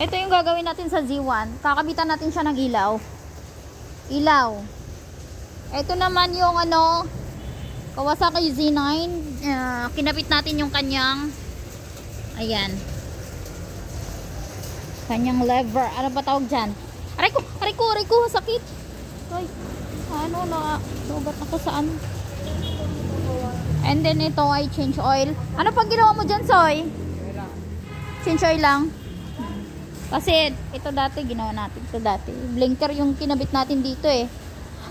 Ito yung gagawin natin sa Z1. Kakabitan natin siya ng ilaw. Ilaw. Ito naman yung ano, Kawasaki Z9. Kinabit natin yung kanyang, ayan, kanyang lever. Ano ba tawag dyan? Aray ko, sakit. Ay, ano na, sugat ako saan. And then ito ay change oil. Ano pag ginawa mo dyan, Soy? Change oil lang. Kasi ito dati ginawa natin. Ito dati. Blinker yung kinabit natin dito eh.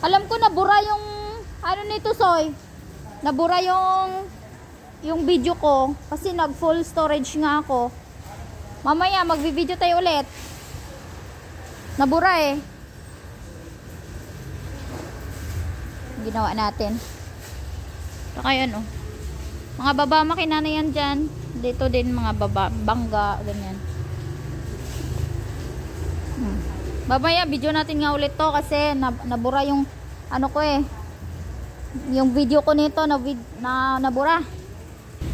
Alam ko nabura yung ano nito, Soy. Nabura yung video ko. Kasi nag full storage nga ako. Mamaya magvi-video tayo ulit. Nabura eh. Ginawa natin. Saka yan oh. Mga baba makina na yan dyan. Dito din mga baba. Bangga. Ganyan. Babaya video natin nga ulit to kasi nabura yung ano ko eh, yung video ko nito nabura.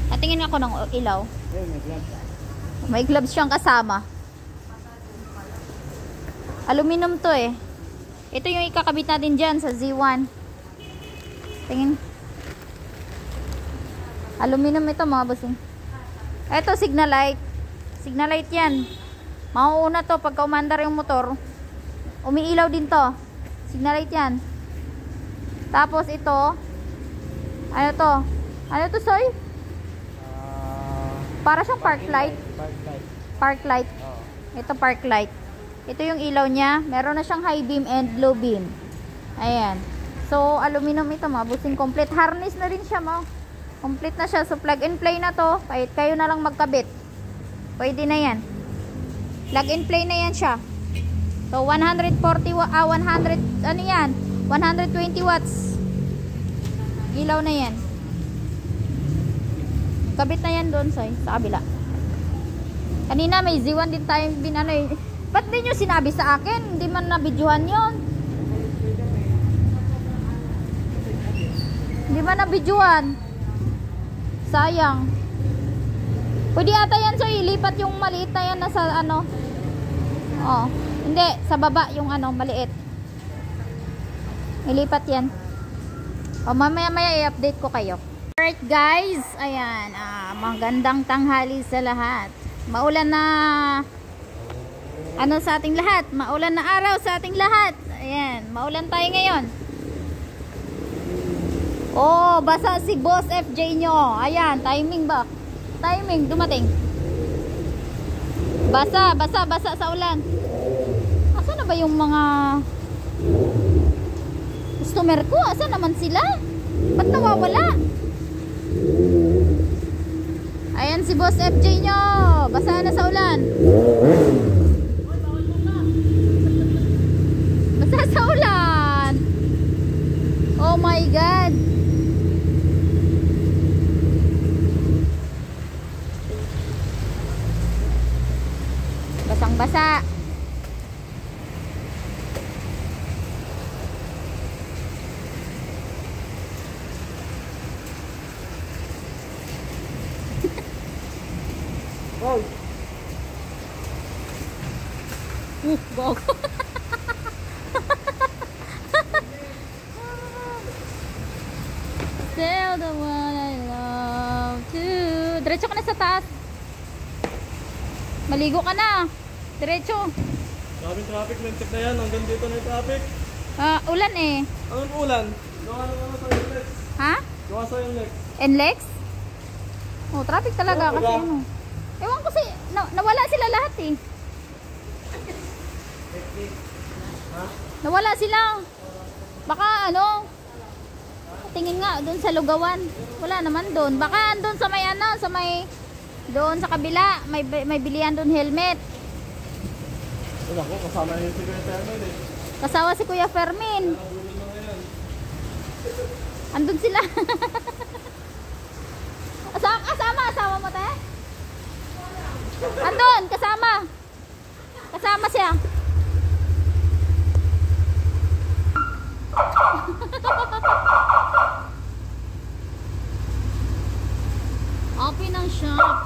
Natingin ako ng ilaw. May gloves siyang kasama. Aluminum to eh. Ito yung ikakabit natin dyan sa Z1. Tingin. Aluminum ito mga bossing. Ito signal light. Signal light yan. Mauuna to pagka umandar yung motor. Umiilaw din to. Signal light yan. Tapos ito, ano to? Ano to, Soy? Para siyang park light. Park light. Ito park light. Ito yung ilaw niya. Meron na siyang high beam and low beam. Ayan. So, aluminum ito, mabusing complete. Harness na rin siya, mo. Complete na siya. So, plug and play na to. Kahit kayo na lang magkabit. Pwede na yan. Plug and play na yan siya. So 100 ano yan? 120 watts. Ilaw na yan. Kabit na yan doon, Soy, sa kabila. Kanina may Z1 din tayo binano eh. Ba't di nyo sinabi sa akin? Hindi man nabidyohan yon. Hindi man nabidyohan. Sayang. Pwede ata yan, Soy, ilipat yung maliit na yan na sa ano. Oh, hindi, sa baba yung ano, maliit. Ilipat yan. O, mamaya-maya i-update ko kayo. Alright guys, ayan, magandang tanghali sa lahat. Maulan na ano sa ating lahat. Maulan na araw sa ating lahat. Ayan, maulan tayo ngayon. Oh, basa si Boss FJ nyo. Ayan, timing ba? Timing, dumating. Basa sa ulan. Asa na ba yung mga customer ko? Asa naman sila? Ba't nawawala? Ayan si Boss FJ nyo. Basa na sa ulan. Basa sa ulan. Oh my God. Basang-basa. Oh. Bog. Still the one I love to. Diretso ka na sa taas. Maligo ka na. Diretso. Daming traffic, mentik na yan. Hanggang dito na yung traffic. Ulan eh. Anong ulan? Gawa na sa yung Lex. Ha? Gawa sa yung Lex. NLEX? Oh, traffic talaga kasi ano. Ewan ko nawala sila lahat eh. Ha? Nawala sila. Baka ano, tingin nga doon sa Lugawan. Wala naman doon. Baka doon sa may ano, sa may doon sa kabila, may bilihan doon helmet. Wala ko, kasama yung si Kuya Fermin eh. Kasawa si Kuya Fermin. Andun sila. Asawa mo te? Andun, kasama. Kasama siya. Open ang shop.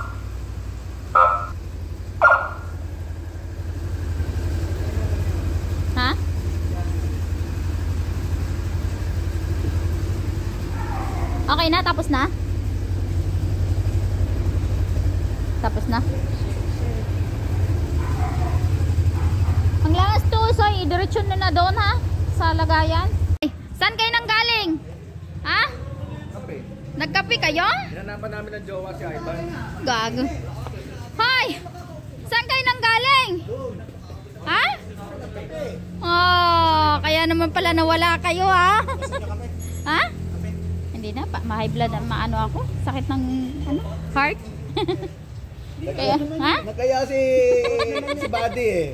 Okay na? Tapos na? Tapos na? Ang langas to, Soy. Diretsyon na doon ha? Sa lagayan. Ay, saan kayo nang galing? Ha? Kape. Nagkape kayo? Hinanapan namin ng jowa si Ivan. Gago. Hoy! Saan kayo nang galing? Ha? Oh, kaya naman pala nawala kayo ha? Ha? Hindi na, ma-high blood, maano ako? Sakit ng ano? Heart? Kaya, ha? Nakaya si Buddy eh.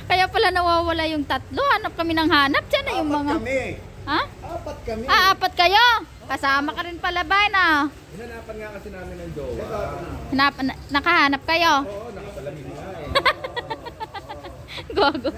Kaya pala nawawala yung tatlo. Hanap kami ng hanap. Diyan na yung mga... Kami. Ha? Apat kami. Ah, apat kayo. Kasama ka rin pala ba na? Hinanapan nga kasi namin ng jowa. Nakahanap kayo? Oo, nakasalamin nga eh. Gogo.